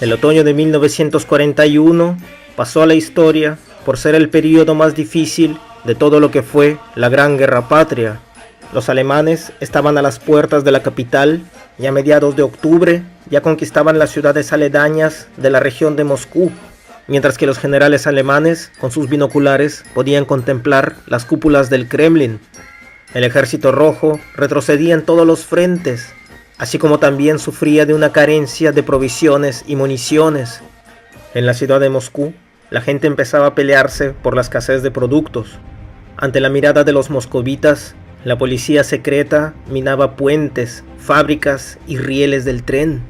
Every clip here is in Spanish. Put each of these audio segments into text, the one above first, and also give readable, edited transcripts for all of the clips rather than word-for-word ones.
El otoño de 1941 pasó a la historia por ser el periodo más difícil de todo lo que fue la Gran Guerra Patria. Los alemanes estaban a las puertas de la capital y a mediados de octubre ya conquistaban las ciudades aledañas de la región de Moscú, mientras que los generales alemanes con sus binoculares podían contemplar las cúpulas del Kremlin. El ejército rojo retrocedía en todos los frentes, así como también sufría de una carencia de provisiones y municiones. En la ciudad de Moscú, la gente empezaba a pelearse por la escasez de productos. Ante la mirada de los moscovitas, la policía secreta minaba puentes, fábricas y rieles del tren,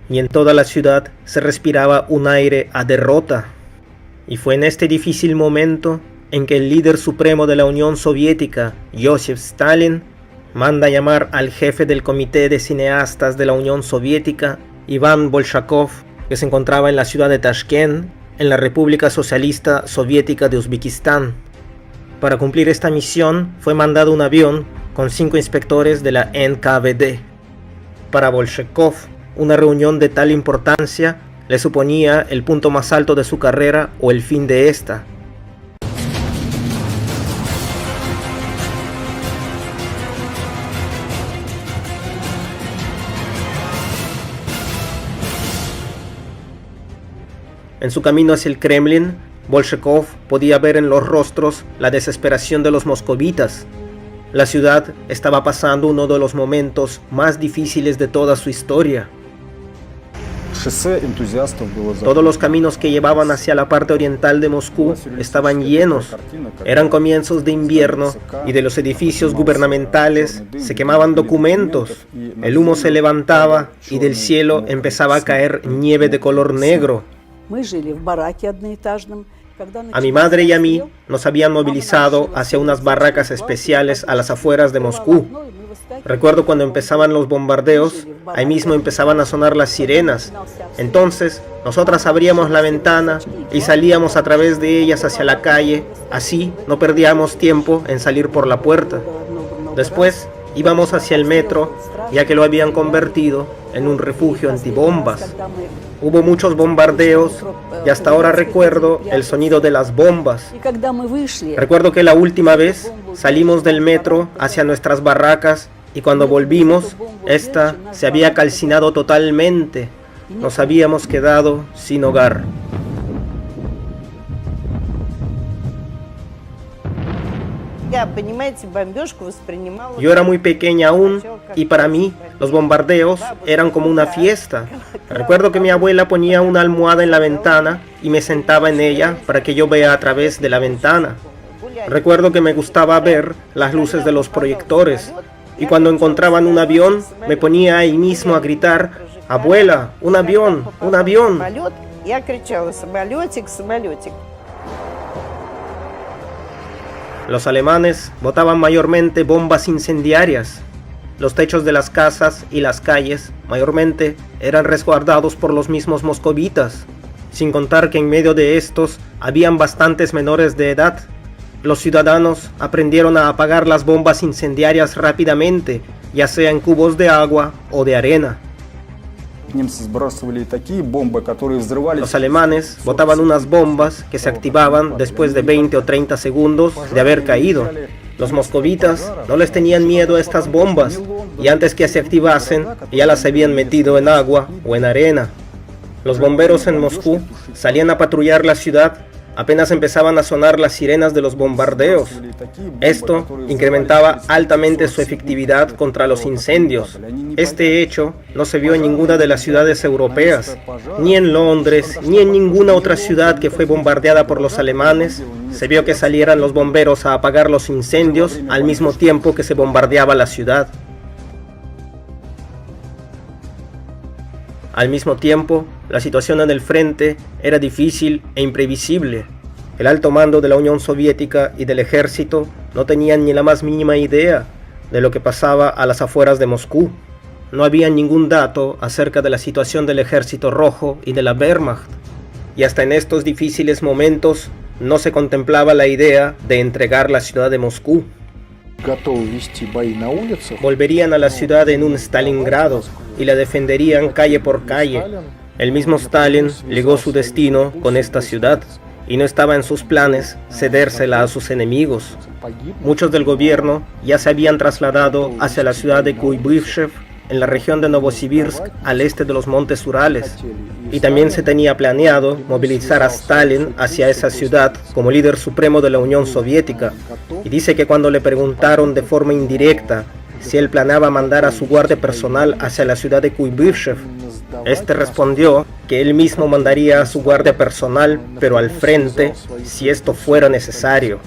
y en toda la ciudad se respiraba un aire a derrota. Y fue en este difícil momento en que el líder supremo de la Unión Soviética, Joseph Stalin, manda llamar al jefe del Comité de Cineastas de la Unión Soviética, Iván Bolshakov, que se encontraba en la ciudad de Tashkent, en la República Socialista Soviética de Uzbekistán. Para cumplir esta misión fue mandado un avión con 5 inspectores de la NKVD. Para Bolshakov, una reunión de tal importancia le suponía el punto más alto de su carrera o el fin de esta. En su camino hacia el Kremlin, Bolshakov podía ver en los rostros la desesperación de los moscovitas. La ciudad estaba pasando uno de los momentos más difíciles de toda su historia. Todos los caminos que llevaban hacia la parte oriental de Moscú estaban llenos. Eran comienzos de invierno y de los edificios gubernamentales se quemaban documentos. El humo se levantaba y del cielo empezaba a caer nieve de color negro. A mi madre y a mí nos habían movilizado hacia unas barracas especiales a las afueras de Moscú. Recuerdo cuando empezaban los bombardeos, ahí mismo empezaban a sonar las sirenas. Entonces, nosotras abríamos la ventana y salíamos a través de ellas hacia la calle. Así no perdíamos tiempo en salir por la puerta. Después íbamos hacia el metro, ya que lo habían convertido en un refugio antibombas. Hubo muchos bombardeos y hasta ahora recuerdo el sonido de las bombas. Recuerdo que la última vez salimos del metro hacia nuestras barracas y cuando volvimos, esta se había calcinado totalmente. Nos habíamos quedado sin hogar. Yo era muy pequeña aún y para mí los bombardeos eran como una fiesta. Recuerdo que mi abuela ponía una almohada en la ventana y me sentaba en ella para que yo vea a través de la ventana. Recuerdo que me gustaba ver las luces de los proyectores y cuando encontraban un avión me ponía ahí mismo a gritar: «Abuela, un avión, un avión». Los alemanes botaban mayormente bombas incendiarias. Los techos de las casas y las calles mayormente eran resguardados por los mismos moscovitas, sin contar que en medio de estos habían bastantes menores de edad. Los ciudadanos aprendieron a apagar las bombas incendiarias rápidamente, ya sea en cubos de agua o de arena. Los alemanes botaban unas bombas que se activaban después de 20 o 30 segundos de haber caído. Los moscovitas no les tenían miedo a estas bombas y antes que se activasen ya las habían metido en agua o en arena. Los bomberos en Moscú salían a patrullar la ciudad apenas empezaban a sonar las sirenas de los bombardeos. Esto incrementaba altamente su efectividad contra los incendios. Este hecho no se vio en ninguna de las ciudades europeas, ni en Londres, ni en ninguna otra ciudad que fue bombardeada por los alemanes. Se vio que salieran los bomberos a apagar los incendios al mismo tiempo que se bombardeaba la ciudad. Al mismo tiempo, la situación en el frente era difícil e imprevisible. El alto mando de la Unión Soviética y del ejército no tenían ni la más mínima idea de lo que pasaba a las afueras de Moscú. No había ningún dato acerca de la situación del ejército rojo y de la Wehrmacht. Y hasta en estos difíciles momentos no se contemplaba la idea de entregar la ciudad de Moscú. Volverían a la ciudad en un Stalingrado y la defenderían calle por calle. El mismo Stalin ligó su destino con esta ciudad y no estaba en sus planes cedérsela a sus enemigos. Muchos del gobierno ya se habían trasladado hacia la ciudad de Kuybyshev, en la región de Novosibirsk, al este de los montes Urales, y también se tenía planeado movilizar a Stalin hacia esa ciudad como líder supremo de la Unión Soviética. Y dice que cuando le preguntaron de forma indirecta si él planeaba mandar a su guardia personal hacia la ciudad de Kuybyshev, este respondió que él mismo mandaría a su guardia personal, pero al frente, si esto fuera necesario,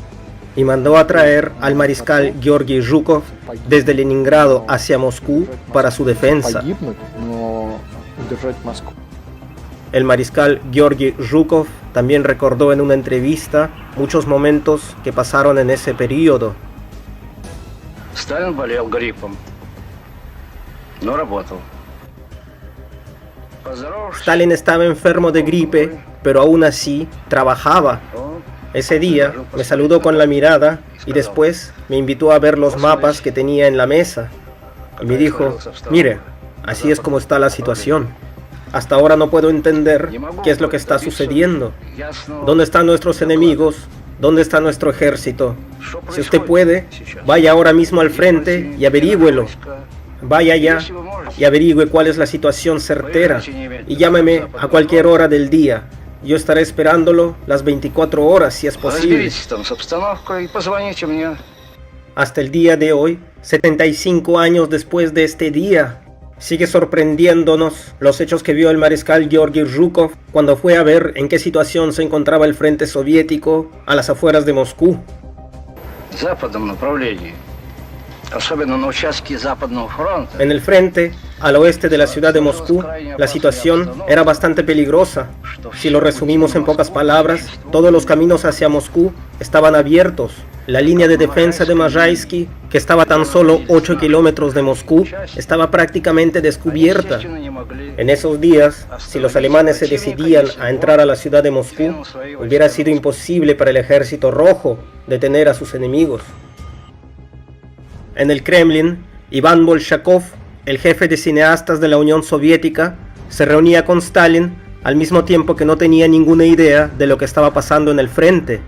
y mandó a traer al mariscal Georgy Zhukov desde Leningrado hacia Moscú para su defensa. El mariscal Georgy Zhukov también recordó en una entrevista muchos momentos que pasaron en ese periodo. Stalin болел гриппом, но работал. Stalin estaba enfermo de gripe, pero aún así trabajaba. Ese día me saludó con la mirada y después me invitó a ver los mapas que tenía en la mesa. Y me dijo, mire, así es como está la situación. Hasta ahora no puedo entender qué es lo que está sucediendo. ¿Dónde están nuestros enemigos? ¿Dónde está nuestro ejército? Si usted puede, vaya ahora mismo al frente y averígüelo. Vaya allá y averigüe cuál es la situación certera y llámeme a cualquier hora del día. Yo estaré esperándolo las 24 horas si es posible. Hasta el día de hoy, 75 años después de este día, sigue sorprendiéndonos los hechos que vio el mariscal Georgy Zhukov cuando fue a ver en qué situación se encontraba el frente soviético a las afueras de Moscú. En el frente, al oeste de la ciudad de Moscú, la situación era bastante peligrosa. Si lo resumimos en pocas palabras, todos los caminos hacia Moscú estaban abiertos. La línea de defensa de Mazhaysky, que estaba a tan solo 8 kilómetros de Moscú, estaba prácticamente descubierta. En esos días, si los alemanes se decidían a entrar a la ciudad de Moscú, hubiera sido imposible para el ejército rojo detener a sus enemigos. En el Kremlin, Iván Bolshakov, el jefe de cineastas de la Unión Soviética, se reunía con Stalin al mismo tiempo que no tenía ninguna idea de lo que estaba pasando en el frente.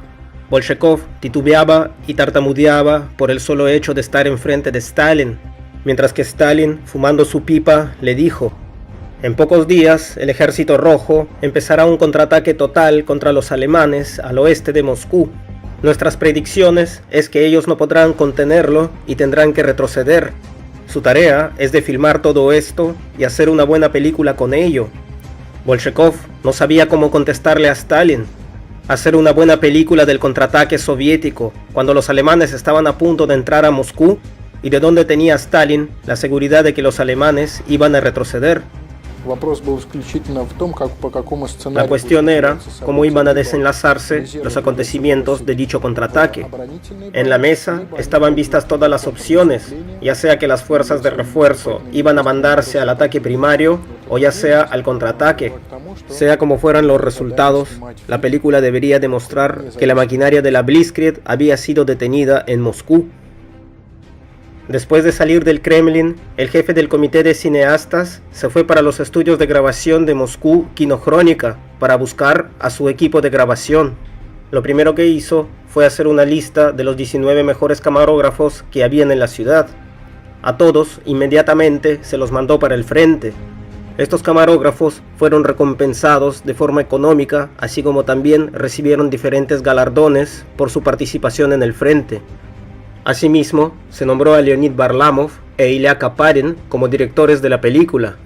Bolshakov titubeaba y tartamudeaba por el solo hecho de estar enfrente de Stalin, mientras que Stalin, fumando su pipa, le dijo: en pocos días, el ejército rojo empezará un contraataque total contra los alemanes al oeste de Moscú. Nuestras predicciones es que ellos no podrán contenerlo y tendrán que retroceder. Su tarea es de filmar todo esto y hacer una buena película con ello. Bolshakov no sabía cómo contestarle a Stalin. Hacer una buena película del contraataque soviético cuando los alemanes estaban a punto de entrar a Moscú, y de dónde tenía Stalin la seguridad de que los alemanes iban a retroceder. La cuestión era cómo iban a desenlazarse los acontecimientos de dicho contraataque. En la mesa estaban vistas todas las opciones, ya sea que las fuerzas de refuerzo iban a mandarse al ataque primario o ya sea al contraataque. Sea como fueran los resultados, la película debería demostrar que la maquinaria de la Blitzkrieg había sido detenida en Moscú. Después de salir del Kremlin, el jefe del comité de cineastas se fue para los estudios de grabación de Moscú Kinokronika para buscar a su equipo de grabación. Lo primero que hizo fue hacer una lista de los 19 mejores camarógrafos que habían en la ciudad. A todos inmediatamente se los mandó para el frente. Estos camarógrafos fueron recompensados de forma económica, así como también recibieron diferentes galardones por su participación en el frente. Asimismo, se nombró a Leonid Varlamov e Ilya Kaparin como directores de la película.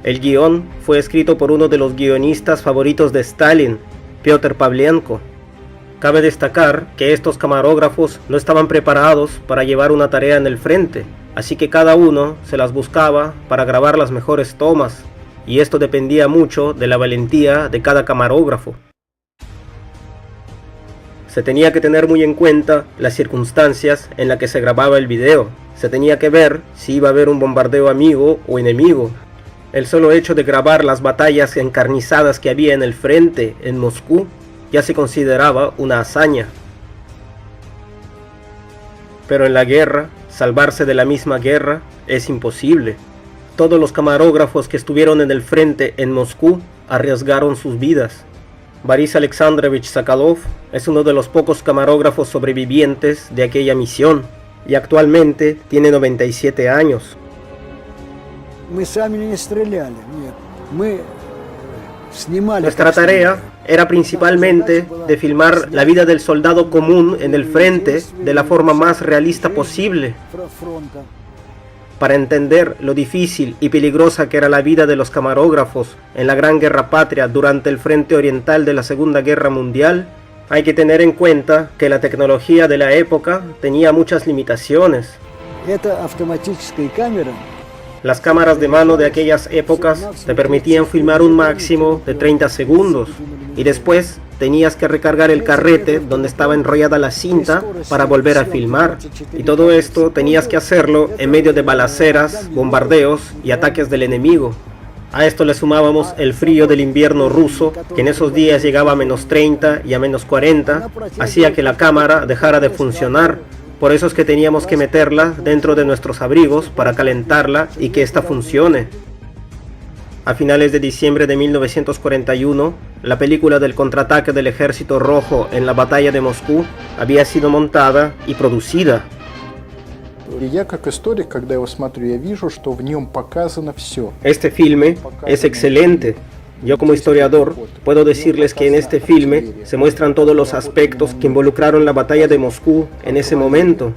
El guión fue escrito por uno de los guionistas favoritos de Stalin, Piotr Pavlenko. Cabe destacar que estos camarógrafos no estaban preparados para llevar una tarea en el frente, así que cada uno se las buscaba para grabar las mejores tomas, y esto dependía mucho de la valentía de cada camarógrafo. Se tenía que tener muy en cuenta las circunstancias en las que se grababa el video. Se tenía que ver si iba a haber un bombardeo amigo o enemigo. El solo hecho de grabar las batallas encarnizadas que había en el frente en Moscú ya se consideraba una hazaña. Pero en la guerra, salvarse de la misma guerra es imposible. Todos los camarógrafos que estuvieron en el frente en Moscú arriesgaron sus vidas. Boris Alexandrovich Sokolov es uno de los pocos camarógrafos sobrevivientes de aquella misión y actualmente tiene 97 años. Nuestra tarea era principalmente de filmar la vida del soldado común en el frente de la forma más realista posible, para entender lo difícil y peligrosa que era la vida de los camarógrafos en la Gran Guerra Patria durante el frente oriental de la Segunda Guerra Mundial. Hay que tener en cuenta que la tecnología de la época tenía muchas limitaciones. Las cámaras de mano de aquellas épocas te permitían filmar un máximo de 30 segundos y después tenías que recargar el carrete donde estaba enrollada la cinta para volver a filmar. Y todo esto tenías que hacerlo en medio de balaceras, bombardeos y ataques del enemigo. A esto le sumábamos el frío del invierno ruso, que en esos días llegaba a -30 y a -40, hacía que la cámara dejara de funcionar. Por eso es que teníamos que meterla dentro de nuestros abrigos para calentarla y que ésta funcione. A finales de diciembre de 1941, la película del contraataque del Ejército Rojo en la batalla de Moscú había sido montada y producida. Este filme es excelente. Yo como historiador puedo decirles que en este filme se muestran todos los aspectos que involucraron la batalla de Moscú en ese momento.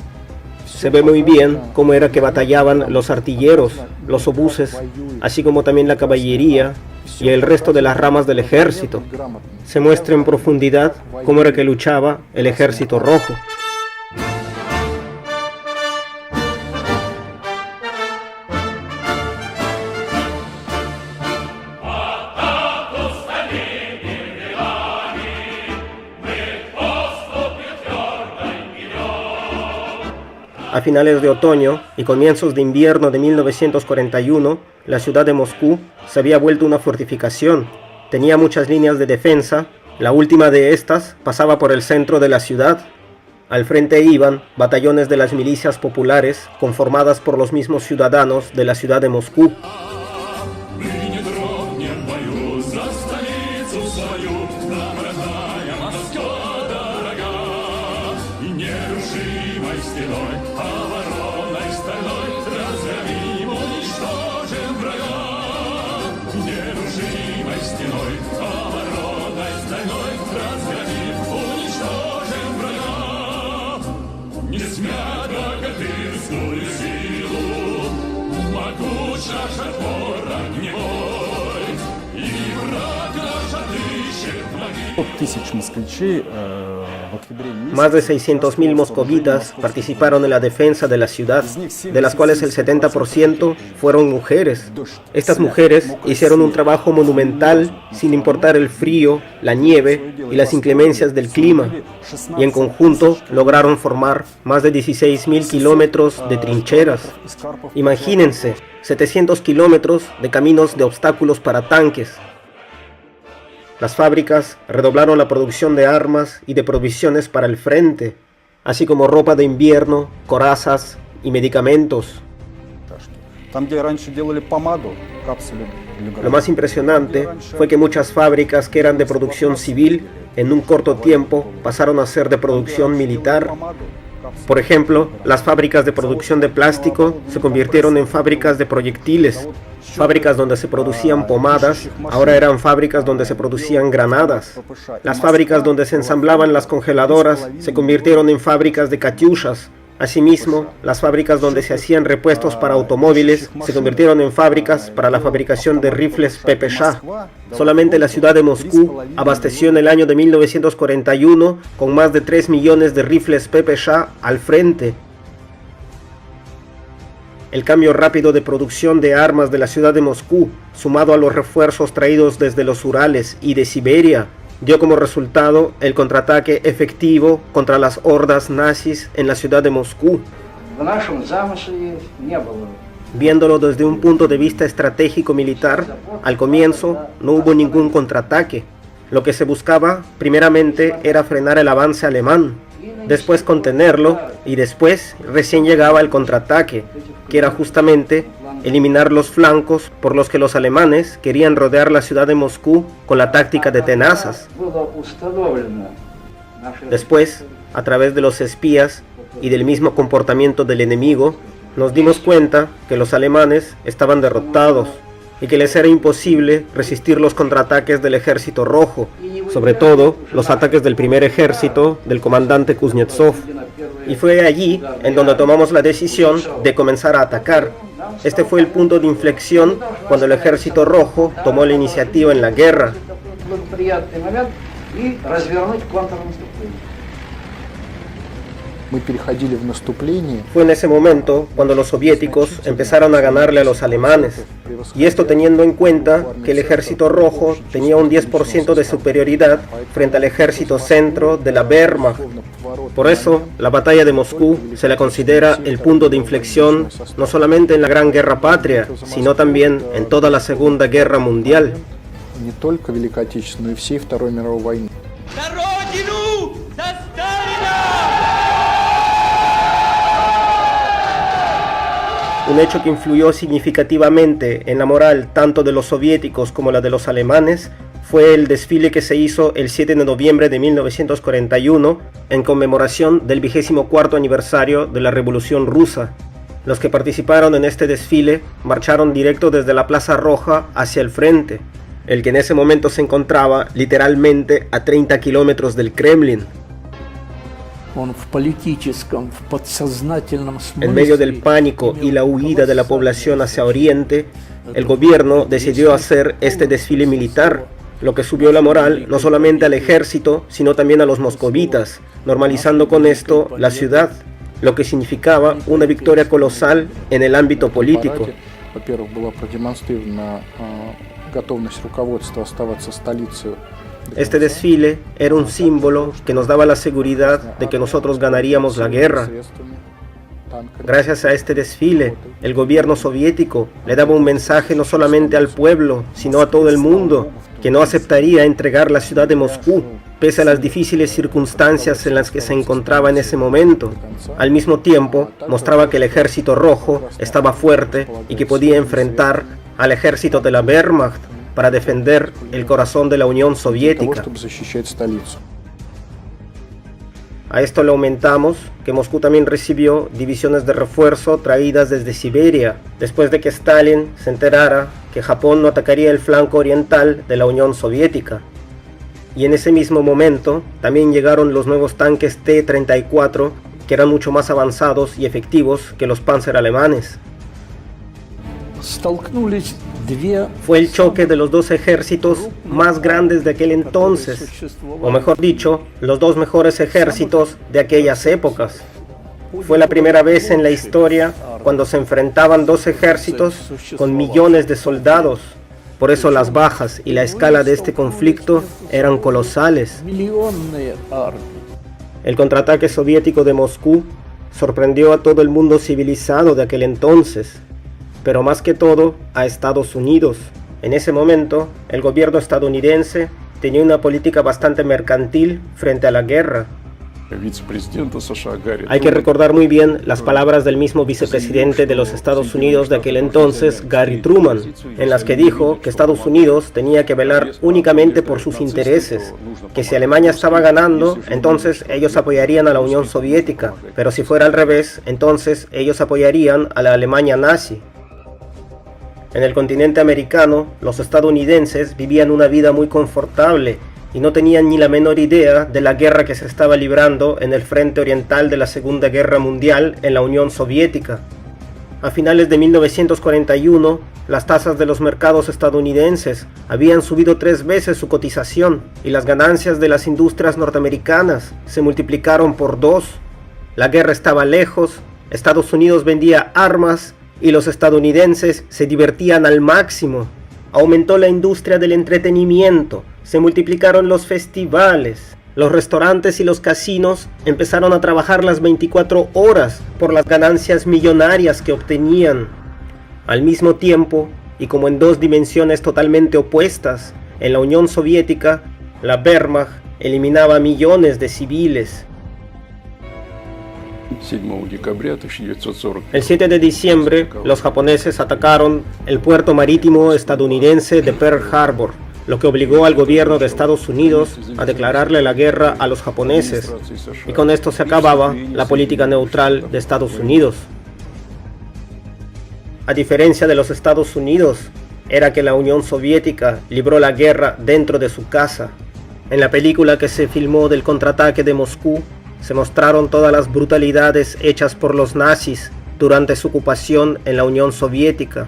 Se ve muy bien cómo era que batallaban los artilleros, los obuses, así como también la caballería y el resto de las ramas del ejército. Se muestra en profundidad cómo era que luchaba el Ejército Rojo. A finales de otoño y comienzos de invierno de 1941, la ciudad de Moscú se había vuelto una fortificación. Tenía muchas líneas de defensa. La última de estas pasaba por el centro de la ciudad. Al frente iban batallones de las milicias populares conformadas por los mismos ciudadanos de la ciudad de Moscú. Más de 600.000 moscovitas participaron en la defensa de la ciudad, de las cuales el 70% fueron mujeres. Estas mujeres hicieron un trabajo monumental sin importar el frío, la nieve y las inclemencias del clima, y en conjunto lograron formar más de 16.000 kilómetros de trincheras. Imagínense, 700 kilómetros de caminos de obstáculos para tanques. Las fábricas redoblaron la producción de armas y de provisiones para el frente, así como ropa de invierno, corazas y medicamentos. Lo más impresionante fue que muchas fábricas que eran de producción civil, en un corto tiempo pasaron a ser de producción militar. Por ejemplo, las fábricas de producción de plástico se convirtieron en fábricas de proyectiles. Fábricas donde se producían pomadas, ahora eran fábricas donde se producían granadas. Las fábricas donde se ensamblaban las congeladoras se convirtieron en fábricas de katyushas. Asimismo, las fábricas donde se hacían repuestos para automóviles se convirtieron en fábricas para la fabricación de rifles PPSH. Solamente la ciudad de Moscú abasteció en el año de 1941 con más de 3 millones de rifles PPSH al frente. El cambio rápido de producción de armas de la ciudad de Moscú, sumado a los refuerzos traídos desde los Urales y de Siberia, dio como resultado el contraataque efectivo contra las hordas nazis en la ciudad de Moscú. Viéndolo desde un punto de vista estratégico militar, al comienzo no hubo ningún contraataque. Lo que se buscaba primeramente era frenar el avance alemán, después contenerlo y después recién llegaba el contraataque, que era justamente eliminar los flancos por los que los alemanes querían rodear la ciudad de Moscú con la táctica de tenazas. Después, a través de los espías y del mismo comportamiento del enemigo, nos dimos cuenta que los alemanes estaban derrotados y que les era imposible resistir los contraataques del Ejército Rojo, sobre todo los ataques del primer ejército del comandante Kuznetsov. Y fue allí en donde tomamos la decisión de comenzar a atacar. Este fue el punto de inflexión cuando el Ejército Rojo tomó la iniciativa en la guerra. Fue en ese momento cuando los soviéticos empezaron a ganarle a los alemanes, y esto teniendo en cuenta que el Ejército Rojo tenía un 10% de superioridad frente al Ejército Centro de la Wehrmacht. Por eso, la batalla de Moscú se la considera el punto de inflexión no solamente en la Gran Guerra Patria, sino también en toda la Segunda Guerra Mundial. Un hecho que influyó significativamente en la moral tanto de los soviéticos como la de los alemanes fue el desfile que se hizo el 7 de noviembre de 1941 en conmemoración del 24º aniversario de la Revolución Rusa. Los que participaron en este desfile marcharon directo desde la Plaza Roja hacia el frente, el que en ese momento se encontraba literalmente a 30 kilómetros del Kremlin. En medio del pánico y la huida de la población hacia Oriente, el gobierno decidió hacer este desfile militar, lo que subió la moral no solamente al ejército, sino también a los moscovitas, normalizando con esto la ciudad, lo que significaba una victoria colosal en el ámbito político. Este desfile era un símbolo que nos daba la seguridad de que nosotros ganaríamos la guerra. Gracias a este desfile, el gobierno soviético le daba un mensaje no solamente al pueblo, sino a todo el mundo, que no aceptaría entregar la ciudad de Moscú, pese a las difíciles circunstancias en las que se encontraba en ese momento. Al mismo tiempo, mostraba que el Ejército Rojo estaba fuerte y que podía enfrentar al ejército de la Wehrmacht para defender el corazón de la Unión Soviética. A esto le aumentamos que Moscú también recibió divisiones de refuerzo traídas desde Siberia, después de que Stalin se enterara que Japón no atacaría el flanco oriental de la Unión Soviética. Y en ese mismo momento también llegaron los nuevos tanques T-34, que eran mucho más avanzados y efectivos que los Panzer alemanes. Fue el choque de los dos ejércitos más grandes de aquel entonces, o mejor dicho, los dos mejores ejércitos de aquellas épocas. Fue la primera vez en la historia cuando se enfrentaban dos ejércitos con millones de soldados. Por eso las bajas y la escala de este conflicto eran colosales. El contraataque soviético de Moscú sorprendió a todo el mundo civilizado de aquel entonces, pero más que todo a Estados Unidos. En ese momento, el gobierno estadounidense tenía una política bastante mercantil frente a la guerra. Hay que recordar muy bien las palabras del mismo vicepresidente de los Estados Unidos de aquel entonces, Gary Truman, en las que dijo que Estados Unidos tenía que velar únicamente por sus intereses, que si Alemania estaba ganando, entonces ellos apoyarían a la Unión Soviética, pero si fuera al revés, entonces ellos apoyarían a la Alemania nazi. En el continente americano, los estadounidenses vivían una vida muy confortable y no tenían ni la menor idea de la guerra que se estaba librando en el frente oriental de la Segunda Guerra Mundial en la Unión Soviética. A finales de 1941, las tasas de los mercados estadounidenses habían subido 3 veces su cotización y las ganancias de las industrias norteamericanas se multiplicaron por 2. La guerra estaba lejos, Estados Unidos vendía armas y los estadounidenses se divertían al máximo. Aumentó la industria del entretenimiento, se multiplicaron los festivales, los restaurantes y los casinos empezaron a trabajar las 24 horas por las ganancias millonarias que obtenían. Al mismo tiempo, y como en 2 dimensiones totalmente opuestas, en la Unión Soviética, la Wehrmacht eliminaba a millones de civiles. El 7 de diciembre, los japoneses atacaron el puerto marítimo estadounidense de Pearl Harbor, lo que obligó al gobierno de Estados Unidos a declararle la guerra a los japoneses, y con esto se acababa la política neutral de Estados Unidos. A diferencia de los Estados Unidos, era que la Unión Soviética libró la guerra dentro de su casa. En la película que se filmó del contraataque de Moscú, se mostraron todas las brutalidades hechas por los nazis durante su ocupación en la Unión Soviética.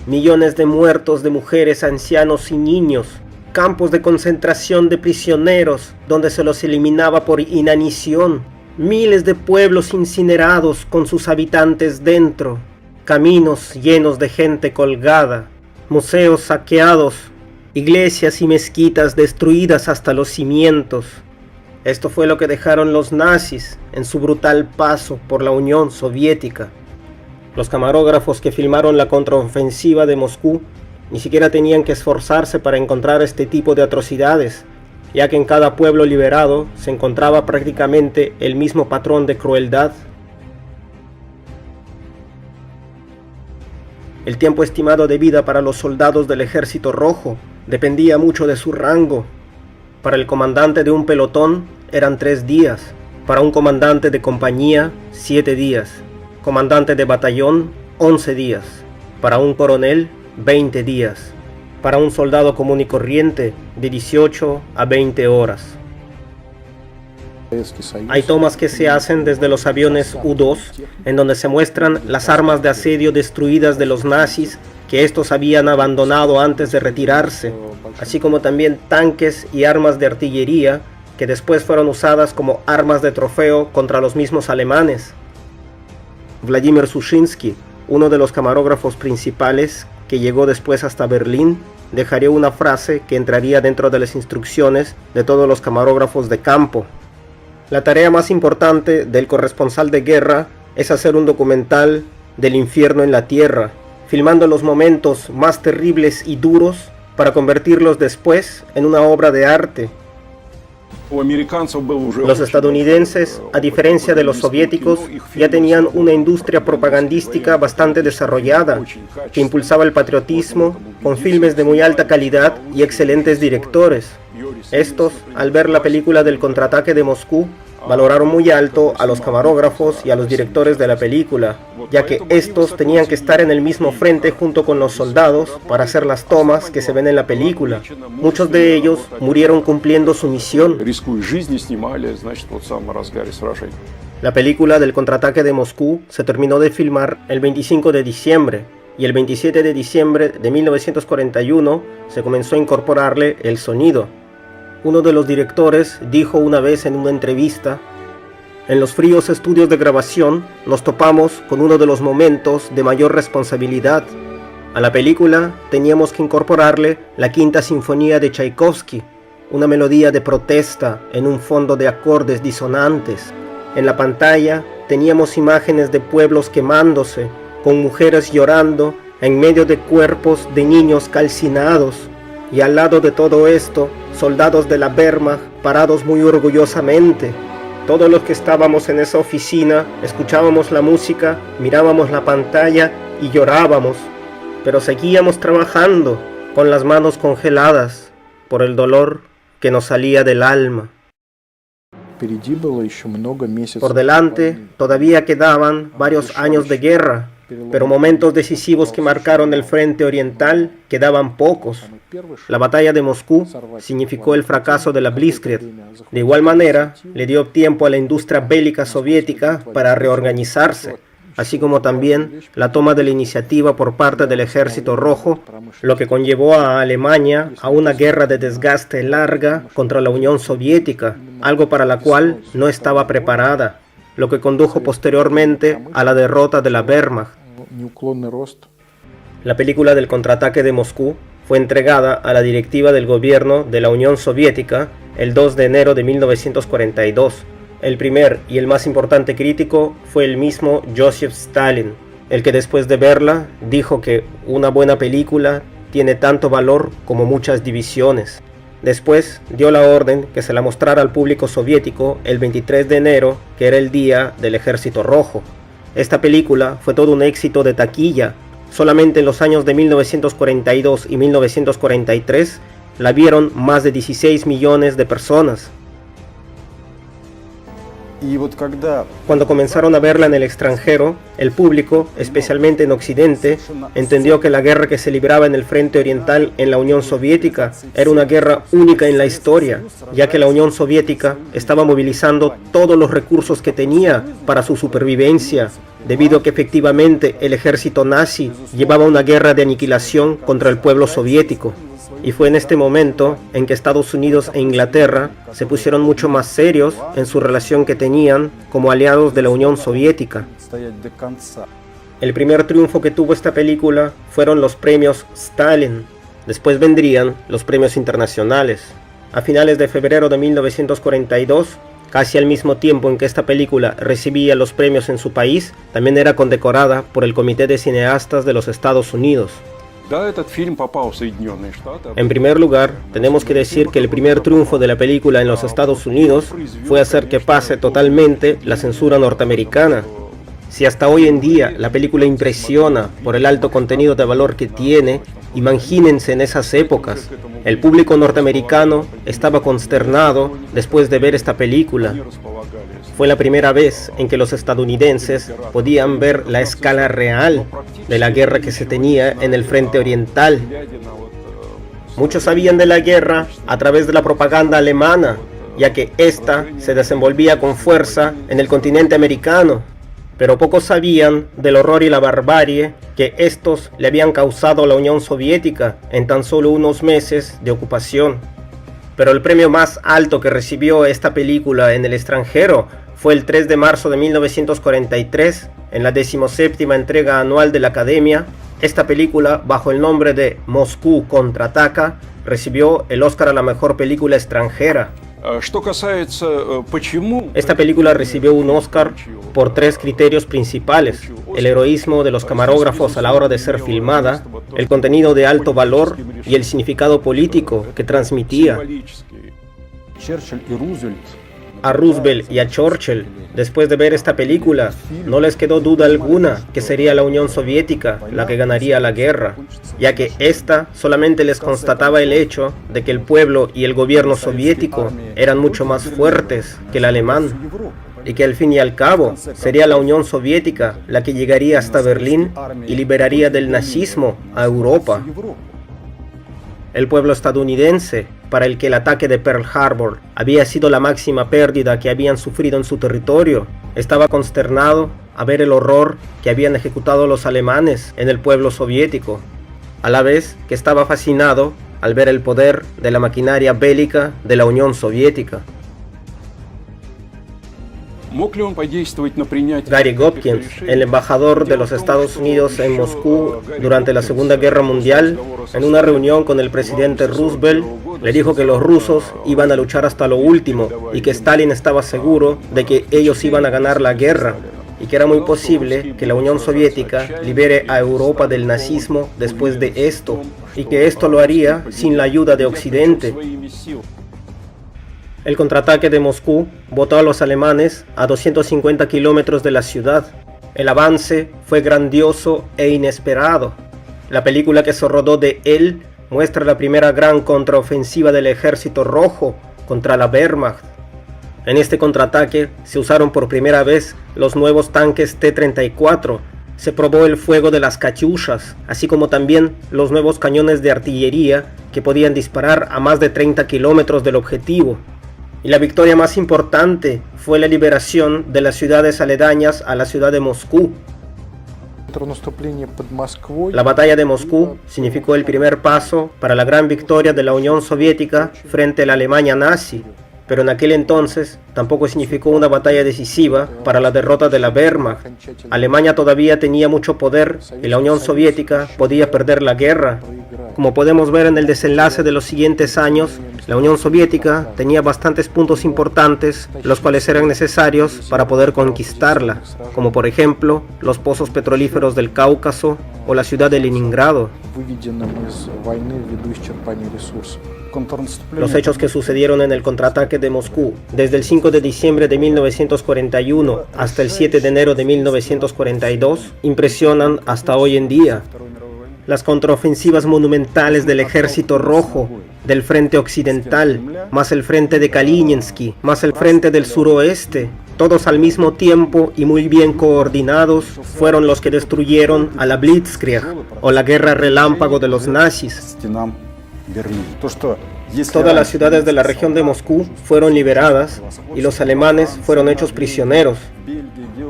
Millones de muertos de mujeres, ancianos y niños, campos de concentración de prisioneros donde se los eliminaba por inanición, miles de pueblos incinerados con sus habitantes dentro, caminos llenos de gente colgada, museos saqueados, iglesias y mezquitas destruidas hasta los cimientos. Esto fue lo que dejaron los nazis en su brutal paso por la Unión Soviética. Los camarógrafos que filmaron la contraofensiva de Moscú ni siquiera tenían que esforzarse para encontrar este tipo de atrocidades, ya que en cada pueblo liberado se encontraba prácticamente el mismo patrón de crueldad. El tiempo estimado de vida para los soldados del Ejército Rojo dependía mucho de su rango. Para el comandante de un pelotón eran 3 días, para un comandante de compañía 7 días, comandante de batallón 11 días, para un coronel 20 días, para un soldado común y corriente de 18 a 20 horas. Hay tomas que se hacen desde los aviones U-2, en donde se muestran las armas de asedio destruidas de los nazis que estos habían abandonado antes de retirarse, así como también tanques y armas de artillería que después fueron usadas como armas de trofeo contra los mismos alemanes. Vladimir Sushinsky, uno de los camarógrafos principales que llegó después hasta Berlín, dejaría una frase que entraría dentro de las instrucciones de todos los camarógrafos de campo. La tarea más importante del corresponsal de guerra es hacer un documental del infierno en la tierra, filmando los momentos más terribles y duros para convertirlos después en una obra de arte. Los estadounidenses, a diferencia de los soviéticos, ya tenían una industria propagandística bastante desarrollada, que impulsaba el patriotismo con filmes de muy alta calidad y excelentes directores. Estos, al ver la película del contraataque de Moscú, valoraron muy alto a los camarógrafos y a los directores de la película, ya que estos tenían que estar en el mismo frente junto con los soldados para hacer las tomas que se ven en la película. Muchos de ellos murieron cumpliendo su misión. La película del contraataque de Moscú se terminó de filmar el 25 de diciembre y el 27 de diciembre de 1941 se comenzó a incorporarle el sonido. Uno de los directores dijo una vez en una entrevista: en los fríos estudios de grabación nos topamos con uno de los momentos de mayor responsabilidad. A la película teníamos que incorporarle la Quinta Sinfonía de Tchaikovsky, una melodía de protesta en un fondo de acordes disonantes. En la pantalla teníamos imágenes de pueblos quemándose, con mujeres llorando en medio de cuerpos de niños calcinados. Y al lado de todo esto, soldados de la Wehrmacht parados muy orgullosamente. Todos los que estábamos en esa oficina escuchábamos la música, mirábamos la pantalla y llorábamos, pero seguíamos trabajando con las manos congeladas por el dolor que nos salía del alma. Por delante todavía quedaban varios años de guerra, pero momentos decisivos que marcaron el frente oriental quedaban pocos. La batalla de Moscú significó el fracaso de la Blitzkrieg. De igual manera, le dio tiempo a la industria bélica soviética para reorganizarse, así como también la toma de la iniciativa por parte del Ejército Rojo, lo que conllevó a Alemania a una guerra de desgaste larga contra la Unión Soviética, algo para la cual no estaba preparada, lo que condujo posteriormente a la derrota de la Wehrmacht. La película del contraataque de Moscú fue entregada a la directiva del gobierno de la Unión Soviética el 2 de enero de 1942. El primer y el más importante crítico fue el mismo Joseph Stalin, el que después de verla dijo que una buena película tiene tanto valor como muchas divisiones. Después dio la orden que se la mostrara al público soviético el 23 de enero, que era el día del Ejército Rojo. Esta película fue todo un éxito de taquilla. Solamente en los años de 1942 y 1943 la vieron más de 16 millones de personas. Cuando comenzaron a verla en el extranjero, el público, especialmente en Occidente, entendió que la guerra que se libraba en el frente oriental en la Unión Soviética era una guerra única en la historia, ya que la Unión Soviética estaba movilizando todos los recursos que tenía para su supervivencia, debido a que efectivamente el ejército nazi llevaba una guerra de aniquilación contra el pueblo soviético. Y fue en este momento en que Estados Unidos e Inglaterra se pusieron mucho más serios en su relación que tenían como aliados de la Unión Soviética. El primer triunfo que tuvo esta película fueron los premios Stalin. Después vendrían los premios internacionales. A finales de febrero de 1942, casi al mismo tiempo en que esta película recibía los premios en su país, también era condecorada por el Comité de Cineastas de los Estados Unidos. En primer lugar, tenemos que decir que el primer triunfo de la película en los Estados Unidos fue hacer que pase totalmente la censura norteamericana. Si hasta hoy en día la película impresiona por el alto contenido de valor que tiene, imagínense en esas épocas. El público norteamericano estaba consternado después de ver esta película. Fue la primera vez en que los estadounidenses podían ver la escala real de la guerra que se tenía en el frente oriental. Muchos sabían de la guerra a través de la propaganda alemana, ya que ésta se desenvolvía con fuerza en el continente americano, pero pocos sabían del horror y la barbarie que estos le habían causado a la Unión Soviética en tan solo unos meses de ocupación. Pero el premio más alto que recibió esta película en el extranjero fue el 3 de marzo de 1943, en la 17ª entrega anual de la Academia. Esta película, bajo el nombre de Moscú contraataca, recibió el Oscar a la mejor película extranjera. Esta película recibió un Oscar por 3 criterios principales: el heroísmo de los camarógrafos a la hora de ser filmada, el contenido de alto valor y el significado político que transmitía. A Roosevelt y a Churchill, después de ver esta película, no les quedó duda alguna que sería la Unión Soviética la que ganaría la guerra, ya que esta solamente les constataba el hecho de que el pueblo y el gobierno soviético eran mucho más fuertes que el alemán, y que al fin y al cabo sería la Unión Soviética la que llegaría hasta Berlín y liberaría del nazismo a Europa. El pueblo estadounidense, para el que el ataque de Pearl Harbor había sido la máxima pérdida que habían sufrido en su territorio, estaba consternado a ver el horror que habían ejecutado los alemanes en el pueblo soviético, a la vez que estaba fascinado al ver el poder de la maquinaria bélica de la Unión Soviética. Gary Gopkins, el embajador de los Estados Unidos en Moscú durante la Segunda Guerra Mundial, en una reunión con el presidente Roosevelt, le dijo que los rusos iban a luchar hasta lo último y que Stalin estaba seguro de que ellos iban a ganar la guerra y que era muy posible que la Unión Soviética libere a Europa del nazismo después de esto, y que esto lo haría sin la ayuda de Occidente. El contraataque de Moscú botó a los alemanes a 250 kilómetros de la ciudad. El avance fue grandioso e inesperado. La película que se rodó de él muestra la primera gran contraofensiva del Ejército Rojo contra la Wehrmacht. En este contraataque se usaron por primera vez los nuevos tanques T-34. Se probó el fuego de las Katyushas, así como también los nuevos cañones de artillería que podían disparar a más de 30 kilómetros del objetivo. Y la victoria más importante fue la liberación de las ciudades aledañas a la ciudad de Moscú. La batalla de Moscú significó el primer paso para la gran victoria de la Unión Soviética frente a la Alemania nazi, pero en aquel entonces tampoco significó una batalla decisiva para la derrota de la Wehrmacht. Alemania todavía tenía mucho poder y la Unión Soviética podía perder la guerra. Como podemos ver en el desenlace de los siguientes años, la Unión Soviética tenía bastantes puntos importantes, los cuales eran necesarios para poder conquistarla, como por ejemplo los pozos petrolíferos del Cáucaso o la ciudad de Leningrado. Los hechos que sucedieron en el contraataque de Moscú desde el 5 de diciembre de 1941 hasta el 7 de enero de 1942 impresionan hasta hoy en día. Las contraofensivas monumentales del Ejército Rojo, del Frente Occidental, más el Frente de Kalininski, más el Frente del Suroeste, todos al mismo tiempo y muy bien coordinados, fueron los que destruyeron a la Blitzkrieg, o la guerra relámpago de los nazis. Todas las ciudades de la región de Moscú fueron liberadas y los alemanes fueron hechos prisioneros.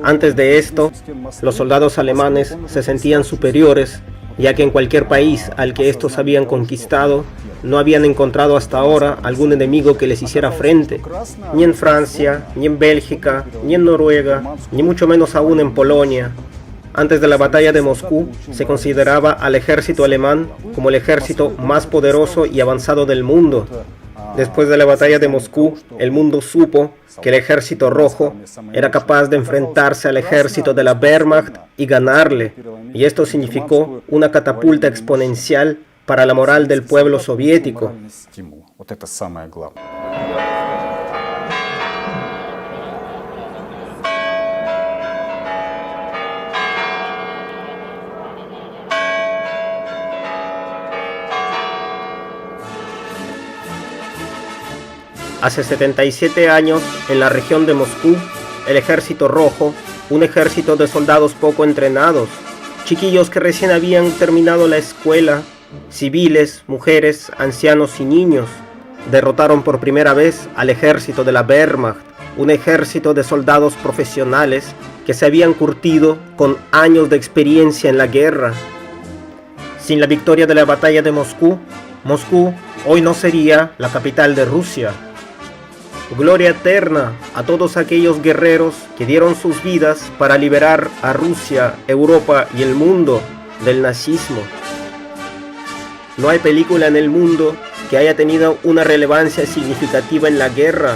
Antes de esto, los soldados alemanes se sentían superiores, ya que en cualquier país al que estos habían conquistado, no habían encontrado hasta ahora algún enemigo que les hiciera frente, ni en Francia, ni en Bélgica, ni en Noruega, ni mucho menos aún en Polonia. Antes de la batalla de Moscú, se consideraba al ejército alemán como el ejército más poderoso y avanzado del mundo. Después de la batalla de Moscú, el mundo supo que el ejército rojo era capaz de enfrentarse al ejército de la Wehrmacht y ganarle, y esto significó una catapulta exponencial para la moral del pueblo soviético. Hace 77 años, en la región de Moscú, el Ejército Rojo, un ejército de soldados poco entrenados, chiquillos que recién habían terminado la escuela, civiles, mujeres, ancianos y niños, derrotaron por primera vez al ejército de la Wehrmacht, un ejército de soldados profesionales que se habían curtido con años de experiencia en la guerra. Sin la victoria de la batalla de Moscú, Moscú hoy no sería la capital de Rusia. Gloria eterna a todos aquellos guerreros que dieron sus vidas para liberar a Rusia, Europa y el mundo del nazismo. No hay película en el mundo que haya tenido una relevancia significativa en la guerra,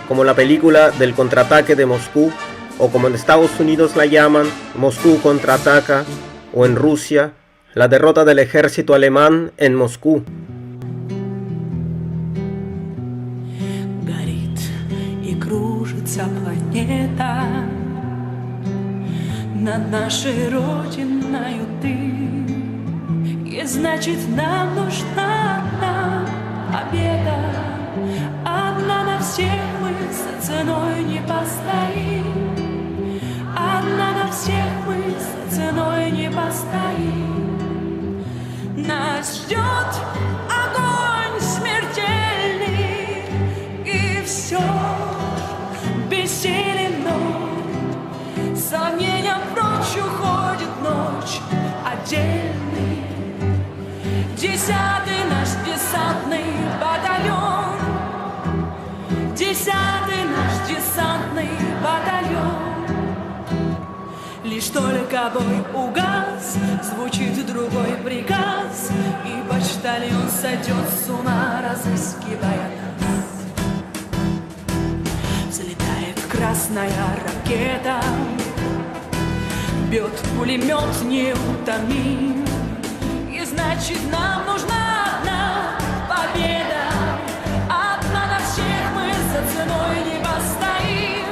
como la película del contraataque de Moscú, o como en Estados Unidos la llaman, Moscú contraataca, o en Rusia, la derrota del ejército alemán en Moscú. Кружится планета над нашей родиною ты, и значит нам нужна одна победа. Одна на всех мы за ценой не постоим, одна на всех мы за ценой не постоим. Нас ждет огонь смертельный, и все бессилен вновь. Сомнения прочь уходит ночь отдельный. 10-й наш десантный батальон, 10-й наш десантный батальон. Лишь только бой угас, звучит другой приказ, и почтальон сойдет с ума, разыскивая нас. Взлетает красная ракета, бьет пулемет неутомим, и значит нам нужна одна победа. Одна на всех мы за ценой не постоим,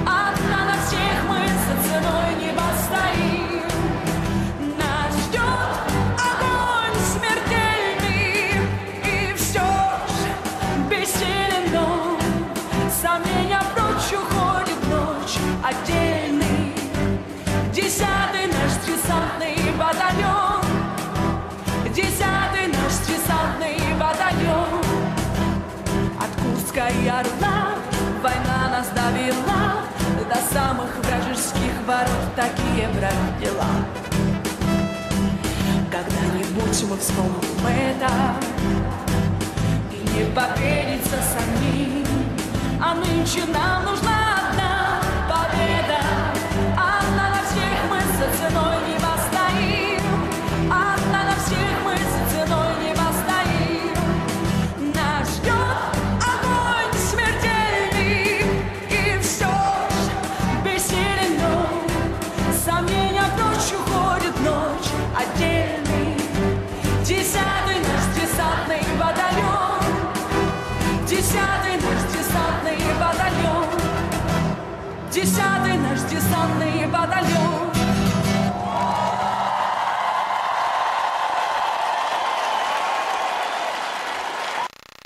одна на всех мы за ценой не постоим. Нас ждет огонь смертельный, и все же бессилен дом. Сомнения прочь уходит ночь отдельный. 10-й наш десантный батальон, 10-й наш десантный батальон. От Курской Орла война нас довела до самых вражеских ворот, такие правят дела. Когда-нибудь мы вспомним это и не поверится самим. А нынче нам нужна одна победа. Одна на всех мы за ценой не постоим, одна на всех мы за ценой не постоим. Нас ждет огонь смертельный, и все же бессилен дом. Сомнения прочь уходит ночь отдельный. 10-й наш десантный батальон, 10-й наш десант.